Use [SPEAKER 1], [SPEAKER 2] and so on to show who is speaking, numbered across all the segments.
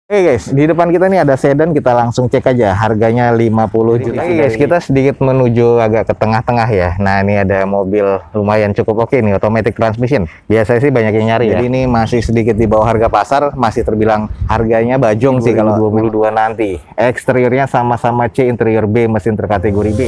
[SPEAKER 1] Oke guys, di depan kita nih ada sedan, kita langsung cek aja harganya 50 juta. Oke guys, kita sedikit menuju agak ke tengah-tengah ya. Nah, ini ada mobil lumayan cukup oke nih, automatic transmission. Biasanya sih banyak yang nyari ya. Jadi ini masih sedikit di bawah harga pasar, masih terbilang harganya bajong sih kalau 2022 nanti. Eksteriornya sama-sama C, interior B, mesin terkategori B.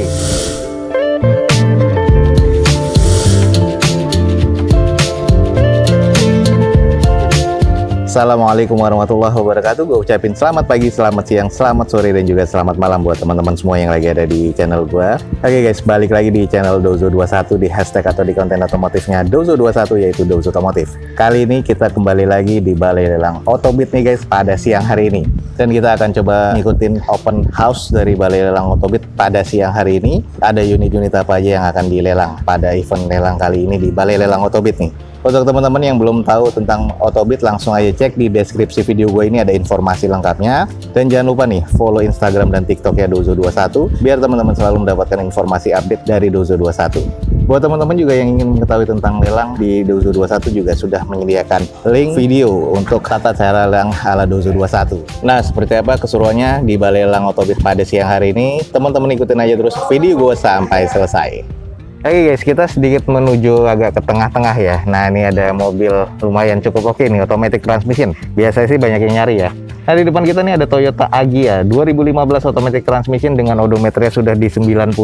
[SPEAKER 1] Assalamualaikum warahmatullahi wabarakatuh. Gue ucapin selamat pagi, selamat siang, selamat sore, dan juga selamat malam buat teman-teman semua yang lagi ada di channel gue. Oke guys, balik lagi di channel Dozo21, di hashtag atau di konten otomotifnya Dozo21, yaitu Dozo Otomotif. Kali ini kita kembali lagi di Balai Lelang Otobit nih guys, pada siang hari ini. Dan kita akan coba ngikutin open house dari Balai Lelang Otobit pada siang hari ini. Ada unit-unit apa aja yang akan dilelang pada event lelang kali ini di Balai Lelang Otobit nih. Untuk teman-teman yang belum tahu tentang Otobit, langsung aja cek di deskripsi video gue ini, ada informasi lengkapnya. Dan jangan lupa nih, follow Instagram dan TikTok ya Dozo21, biar teman-teman selalu mendapatkan informasi update dari Dozo21. Buat teman-teman juga yang ingin mengetahui tentang lelang, di Dozo21 juga sudah menyediakan link video untuk tata cara lelang ala Dozo21. Nah, seperti apa keseruannya di Balai Lelang Otobit pada siang hari ini? Teman-teman ikutin aja terus video gue sampai selesai. Oke guys, kita sedikit menuju agak ke tengah-tengah ya. Nah, ini ada mobil lumayan cukup oke nih, automatic transmission. Biasanya sih banyak yang nyari ya. Nah, di depan kita nih ada Toyota Agya 2015 automatic transmission dengan odometernya sudah di 95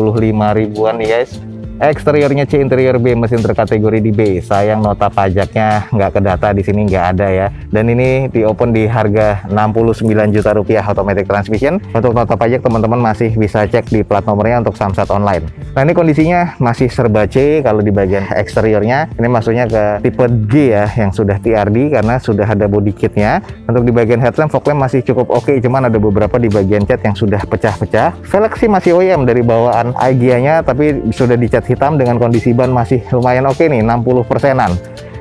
[SPEAKER 1] ribuan nih guys. Eksteriornya C, interior B, mesin terkategori di B. Sayang nota pajaknya nggak kedata di sini, nggak ada ya. Dan ini di open di harga 69 juta rupiah automatic transmission. Untuk nota pajak teman-teman masih bisa cek di plat nomornya untuk Samsat online. Nah, ini kondisinya masih serba C kalau di bagian eksteriornya. Ini maksudnya ke tipe G ya, yang sudah TRD karena sudah ada body kitnya. Untuk di bagian headlamp, fog lamp masih cukup oke, cuman ada beberapa di bagian cat yang sudah pecah-pecah. Velg sih masih OEM dari bawaan Agya-nya, tapi sudah dicat hitam dengan kondisi ban masih lumayan oke nih, 60%-an.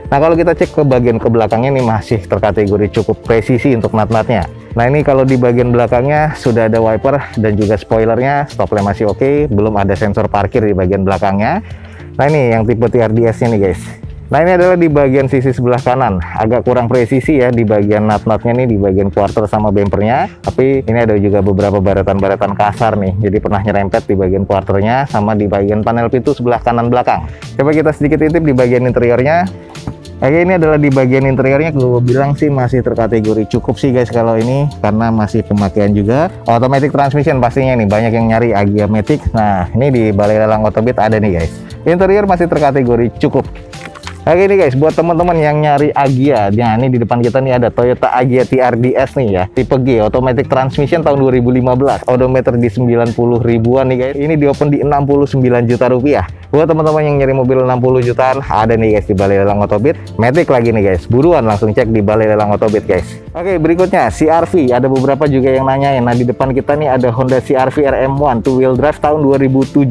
[SPEAKER 1] Nah, kalau kita cek ke bagian ke belakangnya ini masih terkategori cukup presisi untuk nat-natnya. Nah, ini kalau di bagian belakangnya sudah ada wiper dan juga spoilernya, stop lamp masih oke, belum ada sensor parkir di bagian belakangnya. Nah, ini yang tipe TRDS-nya nih guys. Nah, ini adalah di bagian sisi sebelah kanan, agak kurang presisi ya di bagian nut-nutnya nih, di bagian quarter sama bempernya. Tapi ini ada juga beberapa baratan-baratan kasar nih, jadi pernah nyerempet di bagian quarternya sama di bagian panel pintu sebelah kanan belakang. Coba kita sedikit intip di bagian interiornya. Oke, ini adalah di bagian interiornya, gue bilang sih masih terkategori cukup sih guys kalau ini, karena masih pemakaian juga. Automatic transmission pastinya nih, banyak yang nyari Agya Matic. Nah, ini di Balai Lelang Otobit ada nih guys. Interior masih terkategori cukup. Oke nih guys, buat teman-teman yang nyari Agya, nah ini di depan kita nih ada Toyota Agya TRDS nih ya, tipe G, automatic transmission tahun 2015, odometer di 90 ribuan nih guys. Ini di open di 69 juta rupiah. Buat teman-teman yang nyari mobil 60 jutaan, ada nih guys di Balai Lelang Otobit. Matic lagi nih guys, buruan langsung cek di Balai Lelang Otobit guys. Oke, berikutnya CR-V, ada beberapa juga yang nanyain. Nah, di depan kita nih ada Honda CR-V RM1 2 wheel drive tahun 2017,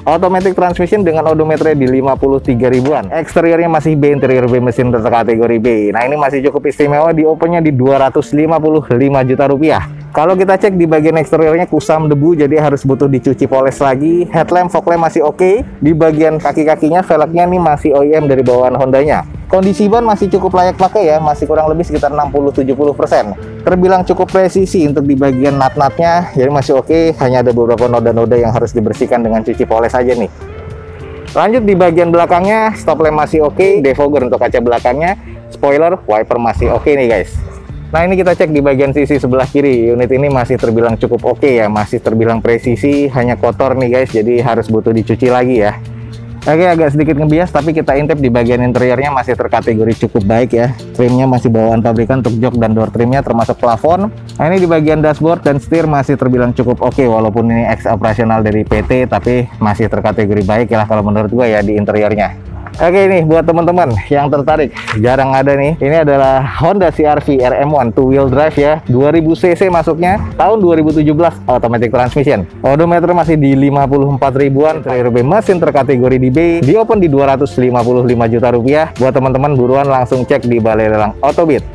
[SPEAKER 1] automatic transmission dengan odometer di 53 ribuan. Eksteriornya masih B, interior B, mesin terkategori B. Nah, ini masih cukup istimewa, di opennya di 255 juta rupiah. Kalau kita cek di bagian eksteriornya kusam debu, jadi harus butuh dicuci poles lagi. Headlamp, fog lamp masih oke. Di bagian kaki-kakinya, velgnya nih masih OEM dari bawaan Hondanya. Kondisi ban masih cukup layak pakai ya, masih kurang lebih sekitar 60-70%. Terbilang cukup presisi untuk di bagian nut-nutnya, jadi masih oke. Hanya ada beberapa noda-noda yang harus dibersihkan dengan cuci poles aja nih. Lanjut di bagian belakangnya, stop lamp masih oke, defogger untuk kaca belakangnya, spoiler, wiper masih oke nih guys. Nah, ini kita cek di bagian sisi sebelah kiri. Unit ini masih terbilang cukup oke ya, masih terbilang presisi, hanya kotor nih guys, jadi harus butuh dicuci lagi ya. Oke, agak sedikit ngebias, tapi kita intip di bagian interiornya masih terkategori cukup baik ya. Trimnya masih bawaan pabrikan untuk jok dan door trimnya termasuk plafon. Nah, ini di bagian dashboard dan setir masih terbilang cukup oke, walaupun ini ex operasional dari PT, tapi masih terkategori baik ya kalau menurut gue ya di interiornya. Oke nih, buat teman-teman yang tertarik, jarang ada nih, ini adalah Honda CR-V RM1 2 wheel drive ya, 2000 cc masuknya, tahun 2017, automatic transmission. Odometer masih di 54 ribuan, interior B, mesin terkategori di B, di open di 255 juta rupiah. Buat teman-teman buruan langsung cek di Balai Lelang Otobit.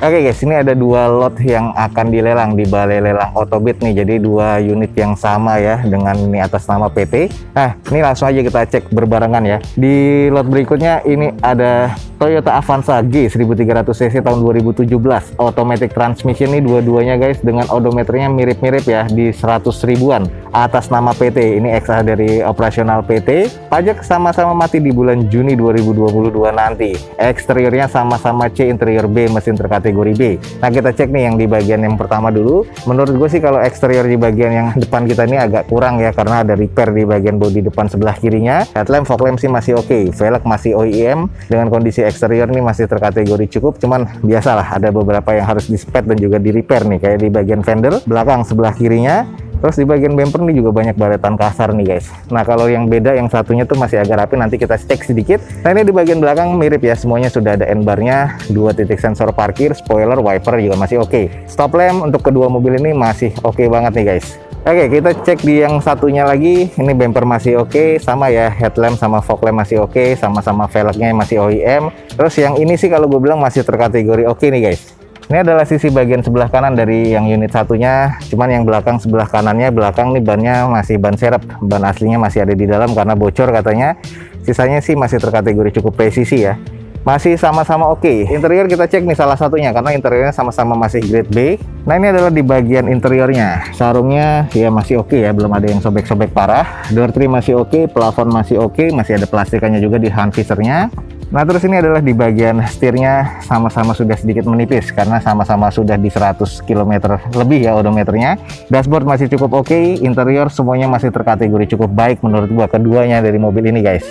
[SPEAKER 1] Oke guys, ini ada dua lot yang akan dilelang di Balai Lelang Autobit nih. Jadi dua unit yang sama ya, dengan ini atas nama PT. Nah, ini langsung aja kita cek berbarengan ya. Di lot berikutnya ini ada Toyota Avanza G 1300 cc tahun 2017 automatic transmission nih, dua-duanya guys dengan odometernya mirip-mirip ya, di 100 ribuan atas nama PT. Ini XA dari operasional PT. Pajak sama-sama mati di bulan Juni 2022 nanti. Eksteriornya sama-sama C, interior B, mesin terkategori B. Nah, kita cek nih yang di bagian yang pertama dulu. Menurut gue sih kalau eksterior di bagian yang depan kita ini agak kurang ya, karena ada repair di bagian bodi depan sebelah kirinya. Headlamp, fog lamp sih masih oke. Velg masih OEM dengan kondisi eksterior nih masih terkategori cukup. Cuman biasalah ada beberapa yang harus dispet dan juga di repair nih, kayak di bagian fender belakang sebelah kirinya. Terus di bagian bumper nih juga banyak baretan kasar nih guys. Nah, kalau yang beda yang satunya tuh masih agak rapi, nanti kita cek sedikit. Nah, ini di bagian belakang mirip ya, semuanya sudah ada N-bar-nya, 2 titik sensor parkir, spoiler, wiper juga masih oke. Stop lamp untuk kedua mobil ini masih oke banget nih guys. Oke, kita cek di yang satunya lagi. Ini bumper masih oke, sama ya, headlamp sama fog lamp masih oke, sama-sama velgnya masih OEM. Terus yang ini sih kalau gue bilang masih terkategori oke nih guys. Ini adalah sisi bagian sebelah kanan dari yang unit satunya, cuman yang belakang sebelah kanannya, belakang nih bannya masih ban serep, ban aslinya masih ada di dalam karena bocor katanya. Sisanya sih masih terkategori cukup presisi ya, masih sama-sama oke. Interior kita cek nih salah satunya, karena interiornya sama-sama masih grade B. Nah, ini adalah di bagian interiornya, sarungnya ya masih oke ya, belum ada yang sobek-sobek parah. Door trim masih oke, plafon masih oke, masih ada plastikannya juga di hand visor-nya. Nah, terus ini adalah di bagian setirnya, sama-sama sudah sedikit menipis karena sama-sama sudah di 100 km lebih ya odometernya. Dashboard masih cukup oke, interior semuanya masih terkategori cukup baik menurut gua, keduanya dari mobil ini guys.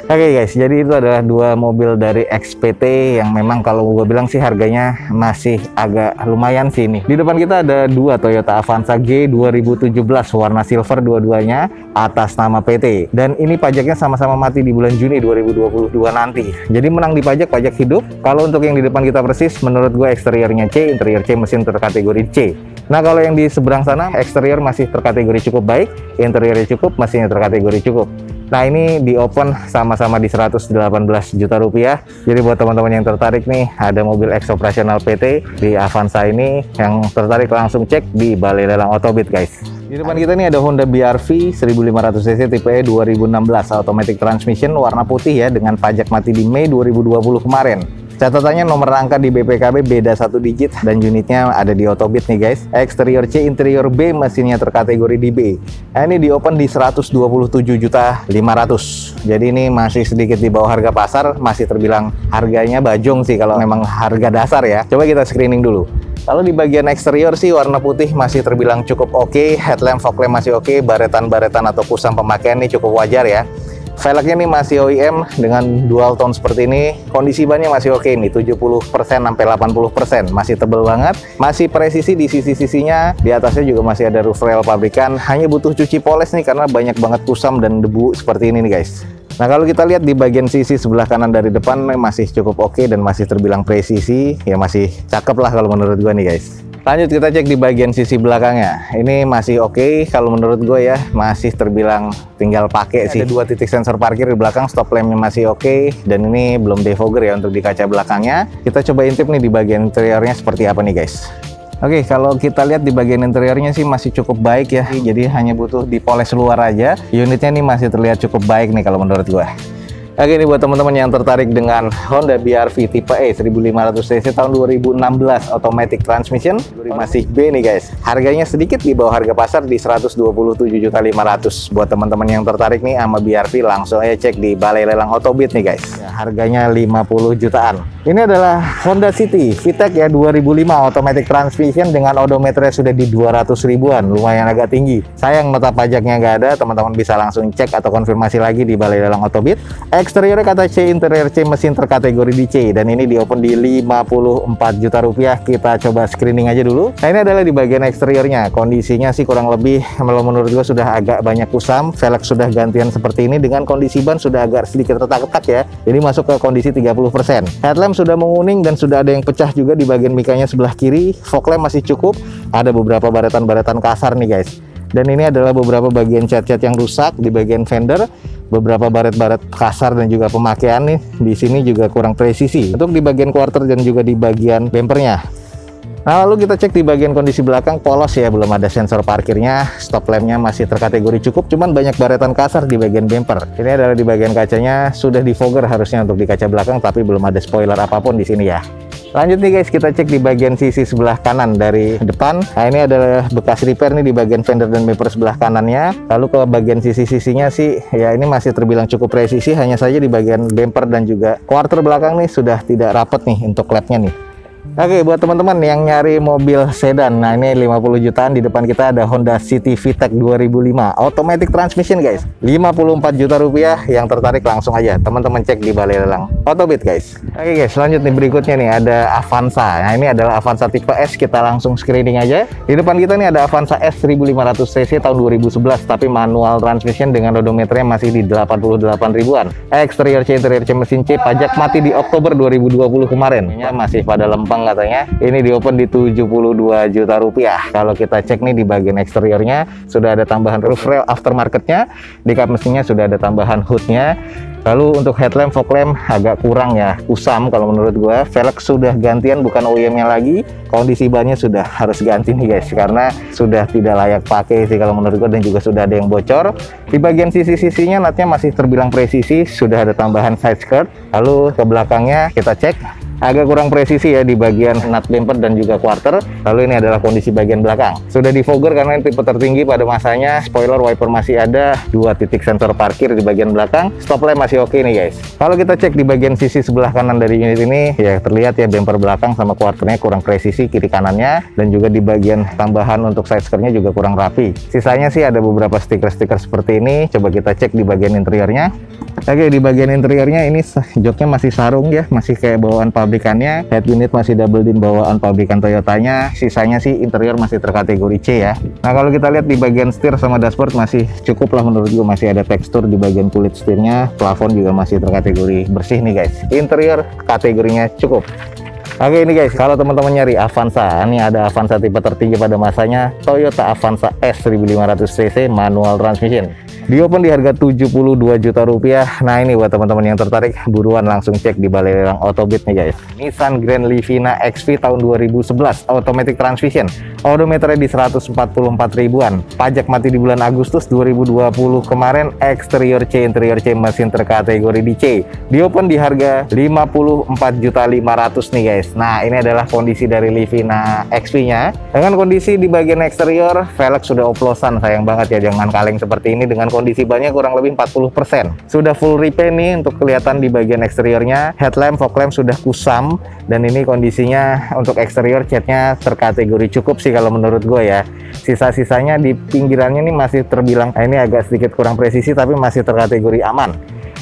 [SPEAKER 1] Oke guys, jadi itu adalah dua mobil dari XPT yang memang kalau gue bilang sih harganya masih agak lumayan sih ini. Di depan kita ada dua Toyota Avanza G 2017 warna silver dua-duanya atas nama PT. Dan ini pajaknya sama-sama mati di bulan Juni 2022 nanti. Jadi menang di pajak hidup. Kalau untuk yang di depan kita persis, menurut gue eksteriornya C, interior C, mesin terkategori C. Nah, kalau yang di seberang sana eksterior masih terkategori cukup baik, interiornya cukup, mesinnya terkategori cukup. Nah, ini di open sama-sama di 118 juta rupiah. Jadi buat teman-teman yang tertarik nih, ada mobil X operasional PT di Avanza ini, yang tertarik langsung cek di Balai Lelang Autobit guys. Di depan kita nih ada Honda BR-V 1500 cc tipe E 2016 automatic transmission warna putih ya, dengan pajak mati di Mei 2020 kemarin. Catatannya nomor rangka di BPKB beda 1 digit dan unitnya ada di Autobit nih guys. Eksterior C, interior B, mesinnya terkategori di B. Nah, ini di open di 127.500.000. Jadi ini masih sedikit di bawah harga pasar, masih terbilang harganya bajong sih kalau memang harga dasar ya. Coba kita screening dulu. Kalau di bagian eksterior sih warna putih masih terbilang cukup oke, headlamp, fog lamp masih oke, baretan-baretan atau kusam pemakaian ini cukup wajar ya. Velgnya nih masih OEM dengan dual tone seperti ini. Kondisi bannya masih oke nih, 70% sampai 80%. Masih tebel banget, masih presisi di sisi-sisinya. Di atasnya juga masih ada roof rail pabrikan. Hanya butuh cuci poles nih karena banyak banget kusam dan debu seperti ini nih guys. Nah, kalau kita lihat di bagian sisi sebelah kanan dari depan masih cukup oke dan masih terbilang presisi. Ya masih cakep lah kalau menurut gua nih guys. Lanjut kita cek di bagian sisi belakangnya. Ini masih oke kalau menurut gue ya, masih terbilang tinggal pakai sih. Ada 2 titik sensor parkir di belakang, stop lampnya masih oke, dan ini belum defogger ya untuk di kaca belakangnya. Kita coba intip nih di bagian interiornya seperti apa nih guys. Oke, kalau kita lihat di bagian interiornya sih masih cukup baik ya. Jadi hanya butuh dipoles luar aja. Unitnya nih masih terlihat cukup baik nih kalau menurut gue. Oke, ini buat teman-teman yang tertarik dengan Honda BR-V tipe E 1500 cc tahun 2016 automatic transmission, masih B nih guys. Harganya sedikit di bawah harga pasar di 127.500.000. Buat teman-teman yang tertarik nih sama BR-V, langsung aja cek di Balai Lelang Autobit nih guys. Ya, harganya 50 jutaan. Ini adalah Honda City VTEC ya 2005 automatic transmission dengan odometernya sudah di 200 ribuan, lumayan agak tinggi. Sayang nota pajaknya nggak ada, teman-teman bisa langsung cek atau konfirmasi lagi di Balai Lelang Autobit. Eksteriornya kata C, interior C, mesin terkategori di C, dan ini di open di 54 juta rupiah. Kita coba screening aja dulu. Nah, ini adalah di bagian eksteriornya. Kondisinya sih kurang lebih menurut gue sudah agak banyak kusam. Velg sudah gantian seperti ini dengan kondisi ban sudah agak sedikit retak-retak ya. Jadi masuk ke kondisi 30%. Headlamp sudah menguning dan sudah ada yang pecah juga di bagian mikanya sebelah kiri. Fog lamp masih cukup. Ada beberapa baretan-baretan kasar nih guys. Dan ini adalah beberapa bagian cat-cat yang rusak di bagian fender. beberapa baret-baret kasar dan juga pemakaian nih di sini juga kurang presisi untuk di bagian quarter dan juga di bagian bempernya. Nah, lalu kita cek di bagian kondisi belakang, polos ya, belum ada sensor parkirnya, stop lampnya masih terkategori cukup, cuman banyak baretan kasar di bagian bumper. Ini adalah di bagian kacanya, sudah di fogger harusnya untuk di kaca belakang, tapi belum ada spoiler apapun di sini ya. Lanjut nih guys, kita cek di bagian sisi sebelah kanan dari depan. Nah, ini adalah bekas repair nih di bagian fender dan bumper sebelah kanannya. Lalu ke bagian sisi-sisinya sih, ya ini masih terbilang cukup presisi, hanya saja di bagian bumper dan juga quarter belakang nih sudah tidak rapet nih untuk klepnya nih. Oke, buat teman-teman yang nyari mobil sedan, nah ini 50 jutaan, di depan kita ada Honda City VTEC 2005 automatic transmission guys, 54 juta rupiah. Yang tertarik langsung aja teman-teman cek di Balai Lelang Autobit guys. Oke guys, lanjut nih, berikutnya nih ada Avanza. Nah ini adalah Avanza tipe S, kita langsung screening aja. Di depan kita nih ada Avanza S 1500 cc tahun 2011, tapi manual transmission dengan odometernya masih di 88 ribuan. Exterior C, interior C, mesin C, pajak mati di Oktober 2020 kemarin. Ini masih pada lempeng katanya. Ini di open di 72 juta rupiah. Kalau kita cek nih di bagian eksteriornya sudah ada tambahan roof rail aftermarketnya, di kap mesinnya sudah ada tambahan hoodnya. Lalu untuk headlamp, fog lamp agak kurang ya, kusam kalau menurut gua. Velg sudah gantian, bukan OEM-nya lagi. Kondisi bannya sudah harus ganti nih guys, karena sudah tidak layak pakai sih kalau menurut gua, dan juga sudah ada yang bocor. Di bagian sisi-sisinya natnya masih terbilang presisi, sudah ada tambahan side skirt. Lalu ke belakangnya kita cek, agak kurang presisi ya di bagian nut bumper dan juga quarter. Lalu ini adalah kondisi bagian belakang, sudah di fogger karena ini tipe tertinggi pada masanya. Spoiler wiper masih ada, 2 titik sensor parkir di bagian belakang, stop lamp masih oke nih guys. Kalau kita cek di bagian sisi sebelah kanan dari unit ini, ya terlihat ya bumper belakang sama quarternya kurang presisi kiri kanannya, dan juga di bagian tambahan untuk side skirtnya juga kurang rapi. Sisanya sih ada beberapa stiker-stiker seperti ini. Coba kita cek di bagian interiornya. Oke, di bagian interiornya ini joknya masih sarung ya, masih kayak bawaan pabrikannya. Head unit masih double din bawaan pabrikan Toyotanya. Sisanya sih interior masih terkategori C ya. Nah, kalau kita lihat di bagian setir sama dashboard masih cukup lah menurut gue, masih ada tekstur di bagian kulit setirnya. Plafon juga masih terkategori bersih nih guys. Interior kategorinya cukup. Oke, ini guys, kalau teman-teman nyari Avanza, ini ada Avanza tipe tertinggi pada masanya, Toyota Avanza S 1500 cc manual transmission. Di open di harga 72 juta rupiah. Nah, ini buat teman-teman yang tertarik, buruan langsung cek di Balai Lelang Autobit nih guys. Nissan Grand Livina XV tahun 2011 automatic transmission, odometernya di 144 ribuan, pajak mati di bulan Agustus 2020 kemarin. Exterior C, interior C, mesin terkategori di C. Di open di harga 54.500.000 nih guys. Nah, ini adalah kondisi dari Livina XV-nya. Dengan kondisi di bagian eksterior, velg sudah oplosan, sayang banget ya, jangan kaleng seperti ini. Dengan kondisi bannya kurang lebih 40%. Sudah full repaint nih untuk kelihatan di bagian eksteriornya. Headlamp, fog lamp sudah kusam, dan ini kondisinya untuk eksterior catnya terkategori cukup sih kalau menurut gue ya. Sisa-sisanya di pinggirannya nih masih terbilang, ini agak sedikit kurang presisi, tapi masih terkategori aman.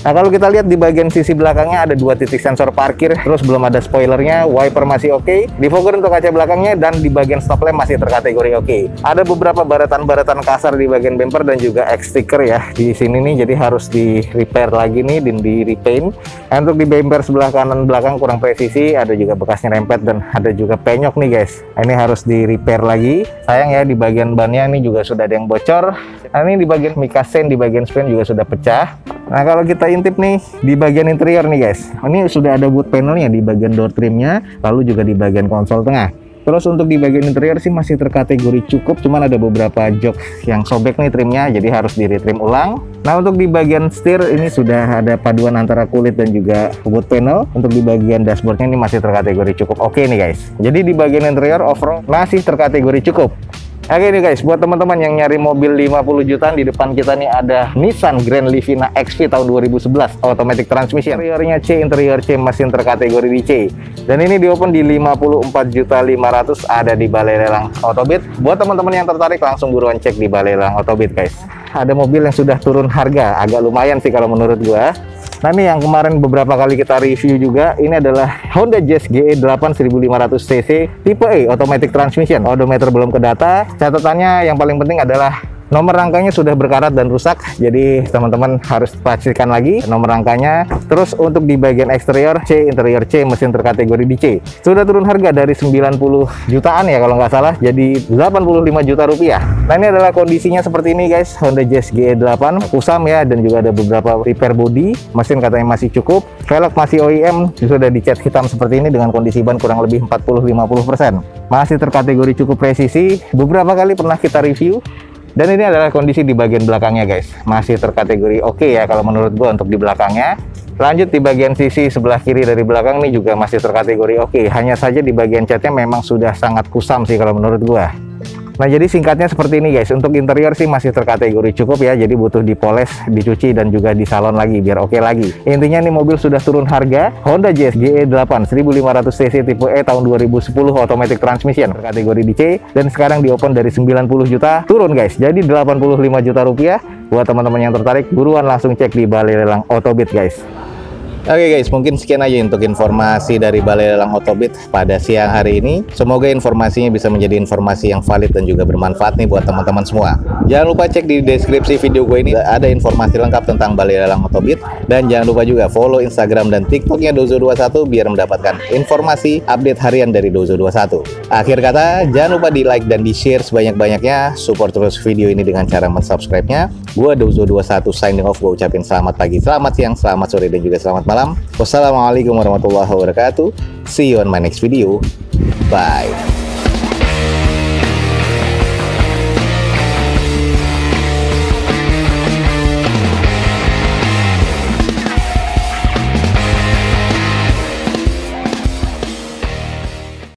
[SPEAKER 1] Nah, kalau kita lihat di bagian sisi belakangnya ada 2 titik sensor parkir, terus belum ada spoilernya, wiper masih oke, di fogger untuk kaca belakangnya, dan di bagian stop lamp masih terkategori oke. Ada beberapa baretan-baretan kasar di bagian bumper dan juga X sticker ya di sini nih, jadi harus di repair lagi nih dan di repaint. Nah, untuk di bumper sebelah kanan belakang kurang presisi, ada juga bekasnya rempet dan ada juga penyok nih guys. Nah, ini harus di repair lagi. Sayang ya, di bagian bannya ini juga sudah ada yang bocor. Nah, ini di bagian mikasen, di bagian spring juga sudah pecah. Nah, kalau kita intip nih di bagian interior nih guys, ini sudah ada wood panelnya di bagian door trimnya, lalu juga di bagian konsol tengah. Terus untuk di bagian interior sih masih terkategori cukup, cuman ada beberapa jok yang sobek nih trimnya, jadi harus di retrim ulang. Nah, untuk di bagian setir ini sudah ada paduan antara kulit dan juga wood panel. Untuk di bagian dashboardnya ini masih terkategori cukup oke nih guys. Jadi di bagian interior overall masih terkategori cukup. Oke nih guys, buat teman-teman yang nyari mobil 50 jutaan, di depan kita nih ada Nissan Grand Livina XV tahun 2011 automatic transmission. Interiornya C, interior C, mesin terkategori di C. Dan ini di open di 54.500.000, ada di Balai Lelang Autobit. Buat teman-teman yang tertarik langsung buruan cek di Balai Lelang Autobit guys. Ada mobil yang sudah turun harga, agak lumayan sih kalau menurut gua. Nah, ini yang kemarin beberapa kali kita review juga, ini adalah Honda Jazz GE8 1500 cc tipe E automatic transmission. Odometer belum ke data. Catatannya yang paling penting adalah Nomor rangkanya sudah berkarat dan rusak, jadi teman-teman harus pastikan lagi nomor rangkanya. Terus untuk di bagian eksterior C, interior C, mesin terkategori di C. Sudah turun harga dari 90 jutaan ya kalau nggak salah, jadi 85 juta rupiah. Nah ini adalah kondisinya seperti ini guys, Honda Jazz GE8, kusam ya, dan juga ada beberapa repair body. Mesin katanya masih cukup, velg masih OEM, sudah dicat hitam seperti ini dengan kondisi ban kurang lebih 40-50%. Masih terkategori cukup presisi, beberapa kali pernah kita review. Dan ini adalah kondisi di bagian belakangnya guys, masih terkategori oke ya kalau menurut gua untuk di belakangnya. Lanjut di bagian sisi sebelah kiri dari belakang nih juga masih terkategori oke. Hanya saja di bagian catnya memang sudah sangat kusam sih kalau menurut gua. Nah jadi singkatnya seperti ini guys, untuk interior sih masih terkategori cukup ya, jadi butuh dipoles, dicuci, dan juga disalon lagi biar oke lagi. Intinya nih mobil sudah turun harga, Honda Jazz GE8 1500 cc tipe E tahun 2010 automatic transmission, kategori di C, dan sekarang di open dari 90 juta turun guys, jadi 85 juta rupiah. Buat teman-teman yang tertarik, buruan langsung cek di Balai Lelang Otobit guys. Oke guys, mungkin sekian aja untuk informasi dari Balai Lelang Otobit pada siang hari ini. Semoga informasinya bisa menjadi informasi yang valid dan juga bermanfaat nih buat teman-teman semua. Jangan lupa cek di deskripsi video gue ini, ada informasi lengkap tentang Balai Lelang Otobit. Dan jangan lupa juga follow Instagram dan TikToknya Dozo21 biar mendapatkan informasi update harian dari Dozo21. Akhir kata, jangan lupa di like dan di share sebanyak-banyaknya. Support terus video ini dengan cara mensubscribe-nya. Gue Dozo21 signing off, gue ucapin selamat pagi, selamat siang, selamat sore, dan juga selamat malam. Wassalamualaikum warahmatullahi wabarakatuh. See you on my next video. Bye.